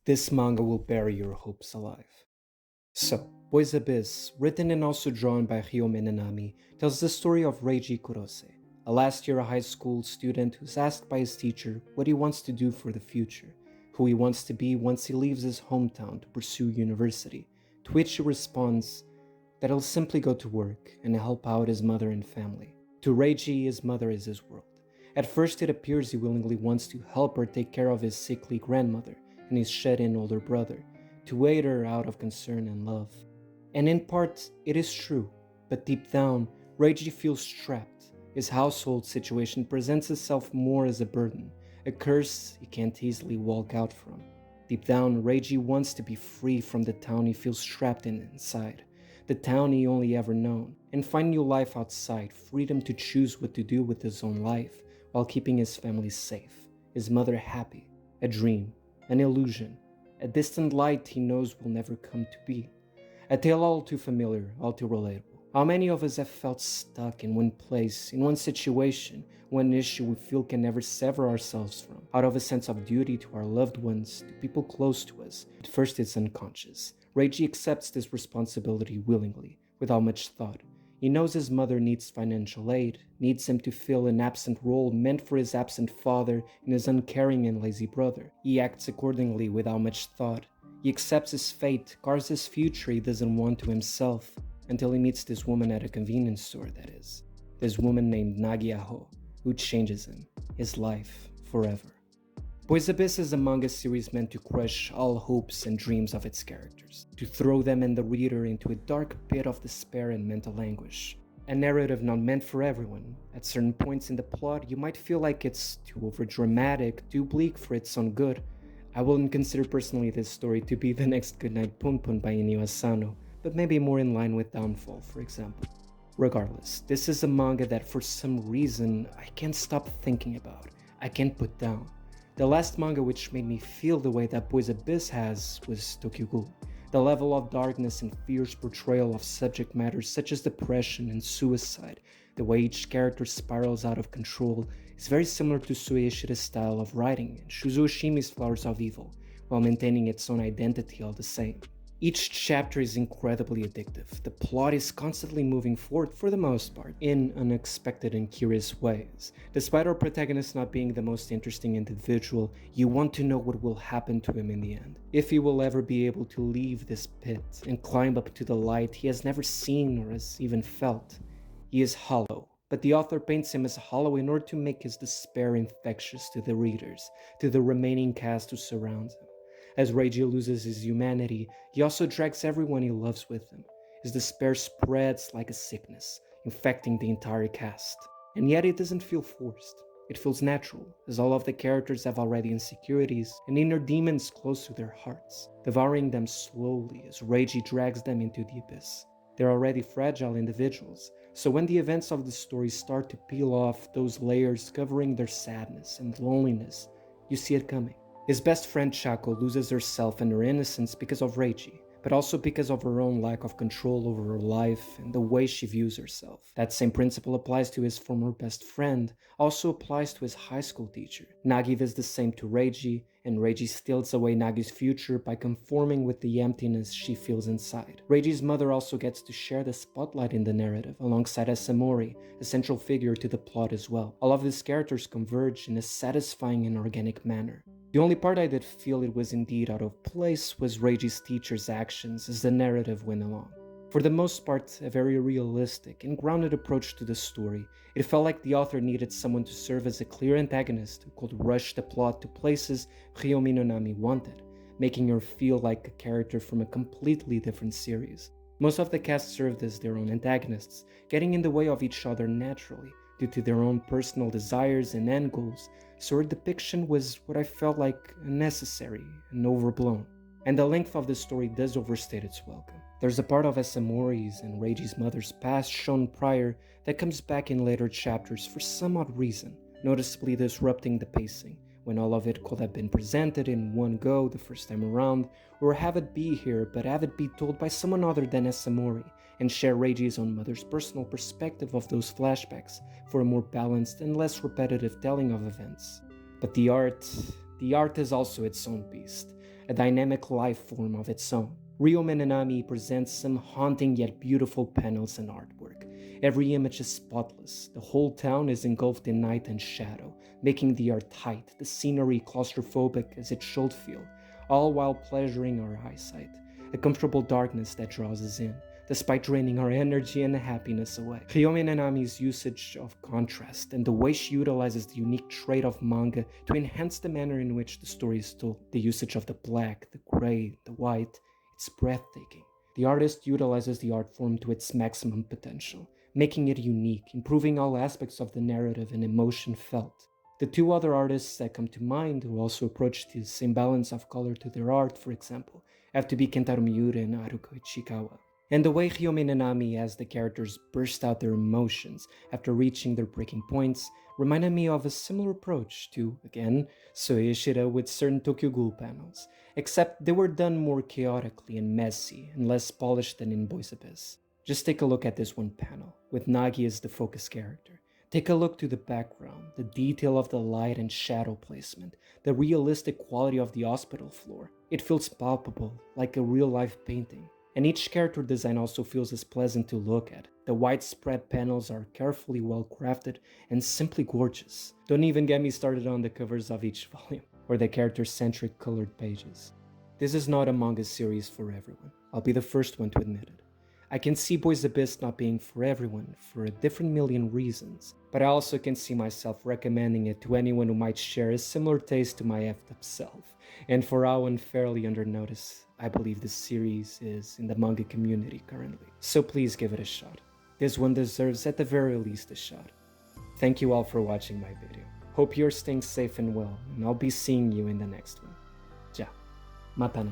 This manga will bury your hopes alive. So, Boys Abyss, written and also drawn by Ryo Minenami, tells the story of Reiji Kurose, a last-year high school student who's asked by his teacher what he wants to do for the future, who he wants to be once he leaves his hometown to pursue university, to which he responds that he'll simply go to work and help out his mother and family. To Reiji, his mother is his world. At first it appears he willingly wants to help her take care of his sickly grandmother and his shed-in older brother, to aid her out of concern and love. And in part, it is true, but deep down, Reiji feels trapped. His household situation presents itself more as a burden, a curse he can't easily walk out from. Deep down, Reiji wants to be free from the town he feels trapped in inside, the town he only ever known, and find new life outside, freedom to choose what to do with his own life, while keeping his family safe, his mother happy, a dream, an illusion, a distant light he knows will never come to be. A tale all too familiar, all too relatable. How many of us have felt stuck in one place, in one situation, one issue we feel can never sever ourselves from, out of a sense of duty to our loved ones, to people close to us. At first it's unconscious. Reiji accepts this responsibility willingly, without much thought. He knows his mother needs financial aid, needs him to fill an absent role meant for his absent father and his uncaring and lazy brother. He acts accordingly without much thought. He accepts his fate, carves his future he doesn't want to himself, until he meets this woman at a convenience store, that is. This woman named Nagiaho, who changes him, his life, forever. Boys Abyss is a manga series meant to crush all hopes and dreams of its characters, to throw them and the reader into a dark pit of despair and mental anguish. A narrative not meant for everyone. At certain points in the plot, you might feel like it's too overdramatic, too bleak for its own good. I wouldn't consider personally this story to be the next Goodnight Punpun by Inyo Asano, but maybe more in line with Downfall, for example. Regardless, this is a manga that for some reason I can't stop thinking about, I can't put down. The last manga which made me feel the way that Boys Abyss has was Tokyo Ghoul. The level of darkness and fierce portrayal of subject matters such as depression and suicide, the way each character spirals out of control, is very similar to Sue Ishida's style of writing and Shuzo Oshimi's Flowers of Evil, while maintaining its own identity all the same. Each chapter is incredibly addictive. The plot is constantly moving forward for the most part, in unexpected and curious ways. Despite our protagonist not being the most interesting individual, you want to know what will happen to him in the end. If he will ever be able to leave this pit and climb up to the light he has never seen or has even felt. He is hollow, but the author paints him as hollow in order to make his despair infectious to the readers, to the remaining cast who surrounds him. As Reiji loses his humanity, he also drags everyone he loves with him. His despair spreads like a sickness, infecting the entire cast. And yet it doesn't feel forced. It feels natural, as all of the characters have already insecurities and inner demons close to their hearts, devouring them slowly as Reiji drags them into the abyss. They're already fragile individuals, so when the events of the story start to peel off those layers covering their sadness and loneliness, you see it coming. His best friend Chako loses herself and her innocence because of Reiji, but also because of her own lack of control over her life and the way she views herself. That same principle applies to his former best friend, also applies to his high school teacher. Nagi does the same to Reiji, and Reiji steals away Nagi's future by conforming with the emptiness she feels inside. Reiji's mother also gets to share the spotlight in the narrative, alongside Asamori, a central figure to the plot as well. All of these characters converge in a satisfying and organic manner. The only part I did feel it was indeed out of place was Reiji's teacher's actions as the narrative went along. For the most part, a very realistic and grounded approach to the story. It felt like the author needed someone to serve as a clear antagonist who could rush the plot to places Ryo Minenami wanted, making her feel like a character from a completely different series. Most of the cast served as their own antagonists, getting in the way of each other naturally, due to their own personal desires and end goals, so her depiction was what I felt like unnecessary and overblown. And the length of the story does overstate its welcome. There's a part of Asamori's and Reiji's mother's past shown prior that comes back in later chapters for some odd reason, noticeably disrupting the pacing, when all of it could have been presented in one go the first time around, or have it be here but have it be told by someone other than Asamori, and share Reiji's own mother's personal perspective of those flashbacks for a more balanced and less repetitive telling of events. But the art is also its own beast. a dynamic life form of its own. Ryo Minenami presents some haunting yet beautiful panels and artwork. Every image is spotless, the whole town is engulfed in night and shadow, making the art tight, the scenery claustrophobic as it should feel, all while pleasuring our eyesight, a comfortable darkness that draws us in, despite draining our energy and happiness away. Ryo Minenami's usage of contrast and the way she utilizes the unique trait of manga to enhance the manner in which the story is told, the usage of the black, the gray, the white, it's breathtaking. The artist utilizes the art form to its maximum potential, making it unique, improving all aspects of the narrative and emotion felt. The two other artists that come to mind who also approach the same balance of color to their art, for example, have to be Kentaro Miura and Haruko Ichikawa. And the way Ryo Minenami has the characters burst out their emotions after reaching their breaking points reminded me of a similar approach to, again, Soei Ishida with certain Tokyo Ghoul panels, except they were done more chaotically and messy and less polished than in Boys Abyss. Just take a look at this one panel, with Nagi as the focus character. Take a look to the background, the detail of the light and shadow placement, the realistic quality of the hospital floor. It feels palpable, like a real-life painting. And each character design also feels as pleasant to look at. The widespread panels are carefully well crafted and simply gorgeous. Don't even get me started on the covers of each volume, or the character-centric colored pages. This is not a manga series for everyone. I'll be the first one to admit it. I can see Boys Abyss not being for everyone for a different million reasons, but I also can see myself recommending it to anyone who might share a similar taste to my effed up self, and for how unfairly under notice I believe this series is in the manga community currently. So please give it a shot. This one deserves at the very least a shot. Thank you all for watching my video. Hope you're staying safe and well, and I'll be seeing you in the next one. Ja, mata ne.